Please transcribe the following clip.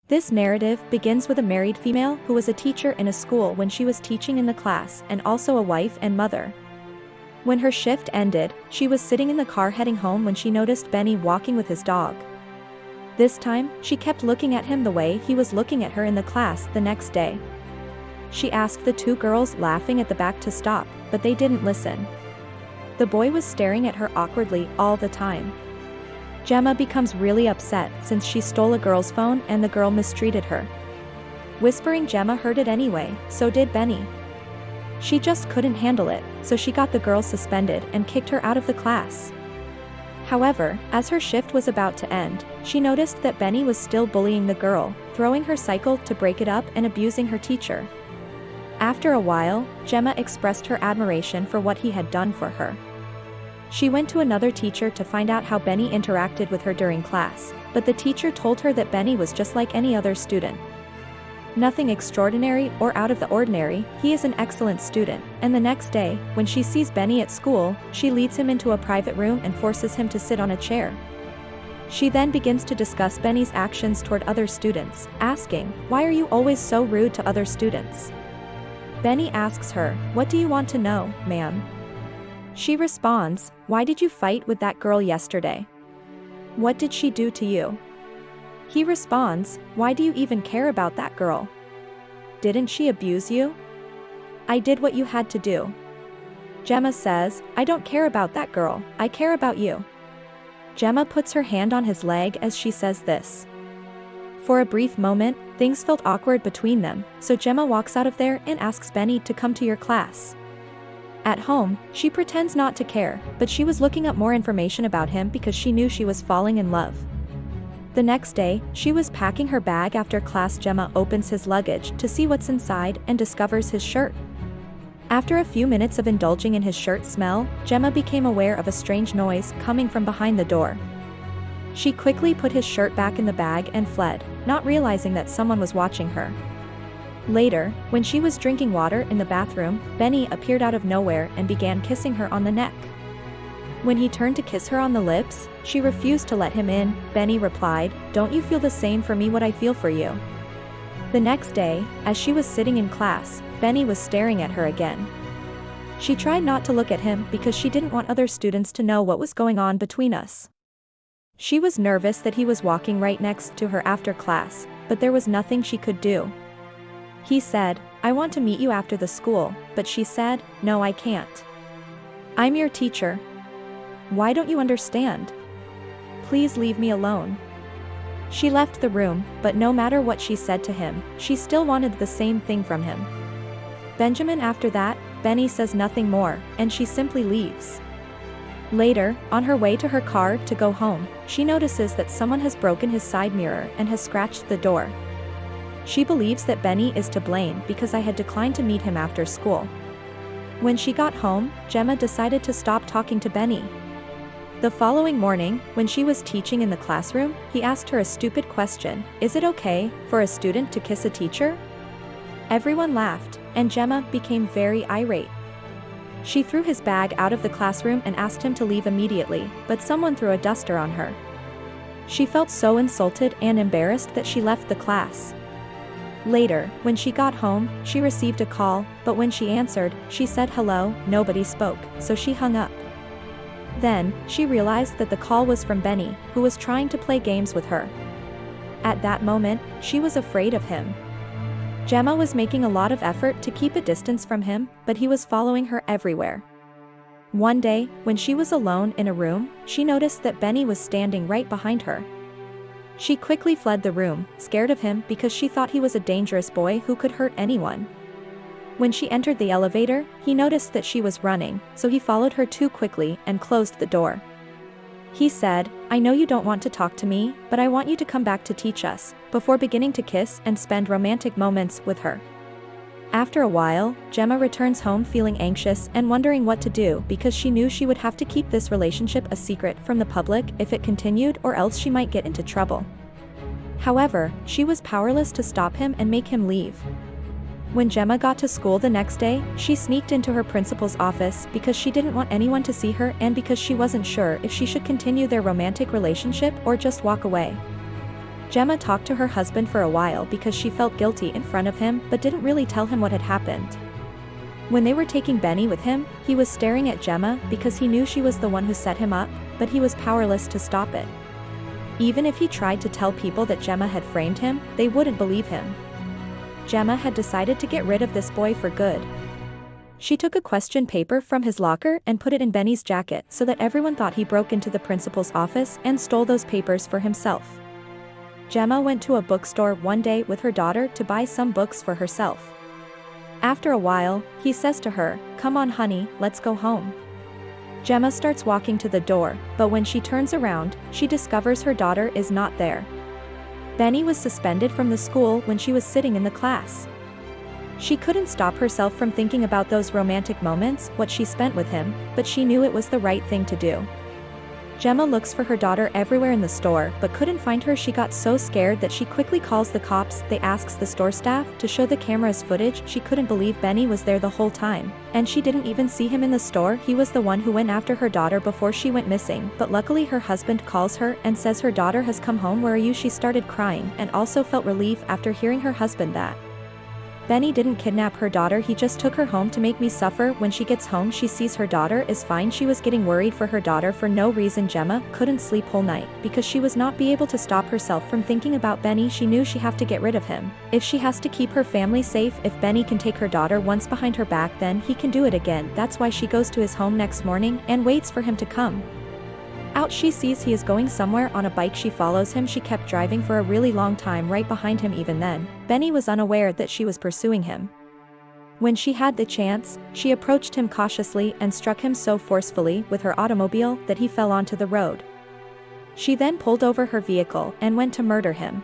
This narrative begins with a married female who was a teacher in a school when she was teaching in the class and also a wife and mother. When her shift ended, she was sitting in the car heading home when she noticed Benny walking with his dog. This time, she kept looking at him the way he was looking at her in the class the next day. She asked the two girls laughing at the back to stop, but they didn't listen. The boy was staring at her awkwardly all the time. Gemma becomes really upset since she stole a girl's phone and the girl mistreated her. Whispering Gemma heard it anyway, so did Benny. She just couldn't handle it, so she got the girl suspended and kicked her out of the class. However, as her shift was about to end, she noticed that Benny was still bullying the girl, throwing her cycle to break it up and abusing her teacher. After a while, Gemma expressed her admiration for what he had done for her. She went to another teacher to find out how Benny interacted with her during class, but the teacher told her that Benny was just like any other student. Nothing extraordinary or out of the ordinary, he is an excellent student, and the next day, when she sees Benny at school, she leads him into a private room and forces him to sit on a chair. She then begins to discuss Benny's actions toward other students, asking, "Why are you always so rude to other students?" Benny asks her, "What do you want to know, ma'am?" She responds, "Why did you fight with that girl yesterday? What did she do to you?" He responds, "Why do you even care about that girl? Didn't she abuse you?" "I did what you had to do." Gemma says, "I don't care about that girl, I care about you." Gemma puts her hand on his leg as she says this. For a brief moment, things felt awkward between them, so Gemma walks out of there and asks Benny to come to your class. At home, she pretends not to care, but she was looking up more information about him because she knew she was falling in love. The next day, she was packing her bag after class. Gemma opens his luggage to see what's inside and discovers his shirt. After a few minutes of indulging in his shirt smell, Gemma became aware of a strange noise coming from behind the door. She quickly put his shirt back in the bag and fled, not realizing that someone was watching her. Later, when she was drinking water in the bathroom, Benny appeared out of nowhere and began kissing her on the neck. When he turned to kiss her on the lips, she refused to let him in. Benny replied, "Don't you feel the same for me what I feel for you?" The next day, as she was sitting in class, Benny was staring at her again. She tried not to look at him because she didn't want other students to know what was going on between us. She was nervous that he was walking right next to her after class, but there was nothing she could do. He said, "I want to meet you after the school," but she said, "No, I can't. I'm your teacher. Why don't you understand? Please leave me alone." She left the room, but no matter what she said to him, she still wanted the same thing from him. Benjamin after that, Benny says nothing more, and she simply leaves. Later, on her way to her car to go home, she notices that someone has broken his side mirror and has scratched the door. She believes that Benny is to blame because I had declined to meet him after school. When she got home, Gemma decided to stop talking to Benny. The following morning, when she was teaching in the classroom, he asked her a stupid question: "Is it okay for a student to kiss a teacher?" Everyone laughed, and Gemma became very irate. She threw his bag out of the classroom and asked him to leave immediately, but someone threw a duster on her. She felt so insulted and embarrassed that she left the class. Later, when she got home, she received a call, but when she answered, she said hello, nobody spoke, so she hung up. Then, she realized that the call was from Benny, who was trying to play games with her. At that moment, she was afraid of him. Gemma was making a lot of effort to keep a distance from him, but he was following her everywhere. One day, when she was alone in a room, she noticed that Benny was standing right behind her. She quickly fled the room, scared of him because she thought he was a dangerous boy who could hurt anyone. When she entered the elevator, he noticed that she was running, so he followed her too quickly and closed the door. He said, "I know you don't want to talk to me, but I want you to come back to teach us," before beginning to kiss and spend romantic moments with her. After a while, Gemma returns home feeling anxious and wondering what to do because she knew she would have to keep this relationship a secret from the public if it continued, or else she might get into trouble. However, she was powerless to stop him and make him leave. When Gemma got to school the next day, she sneaked into her principal's office because she didn't want anyone to see her and because she wasn't sure if she should continue their romantic relationship or just walk away. Gemma talked to her husband for a while because she felt guilty in front of him but didn't really tell him what had happened. When they were taking Benny with him, he was staring at Gemma because he knew she was the one who set him up, but he was powerless to stop it. Even if he tried to tell people that Gemma had framed him, they wouldn't believe him. Gemma had decided to get rid of this boy for good. She took a question paper from his locker and put it in Benny's jacket so that everyone thought he broke into the principal's office and stole those papers for himself. Gemma went to a bookstore one day with her daughter to buy some books for herself. After a while, he says to her, "Come on honey, let's go home." Gemma starts walking to the door, but when she turns around, she discovers her daughter is not there. Benny was suspended from the school when she was sitting in the class. She couldn't stop herself from thinking about those romantic moments, what she spent with him, but she knew it was the right thing to do. Gemma looks for her daughter everywhere in the store but couldn't find her. She got so scared that she quickly calls the cops. They asks the store staff to show the camera's footage. She couldn't believe Benny was there the whole time, and she didn't even see him in the store. He was the one who went after her daughter before she went missing, but luckily her husband calls her and says her daughter has come home. "Where are you?" She started crying and also felt relief after hearing her husband that Benny didn't kidnap her daughter, he just took her home to make me suffer. When she gets home she sees her daughter is fine. She was getting worried for her daughter for no reason. Gemma couldn't sleep whole night because she was not be able to stop herself from thinking about Benny. She knew she have to get rid of him. If she has to keep her family safe, if Benny can take her daughter once behind her back, then he can do it again. That's why she goes to his home next morning and waits for him to come out. She sees he is going somewhere on a bike. She follows him. She kept driving for a really long time right behind him. Even then, Benny was unaware that she was pursuing him. When she had the chance, she approached him cautiously and struck him so forcefully with her automobile that he fell onto the road. She then pulled over her vehicle and went to murder him.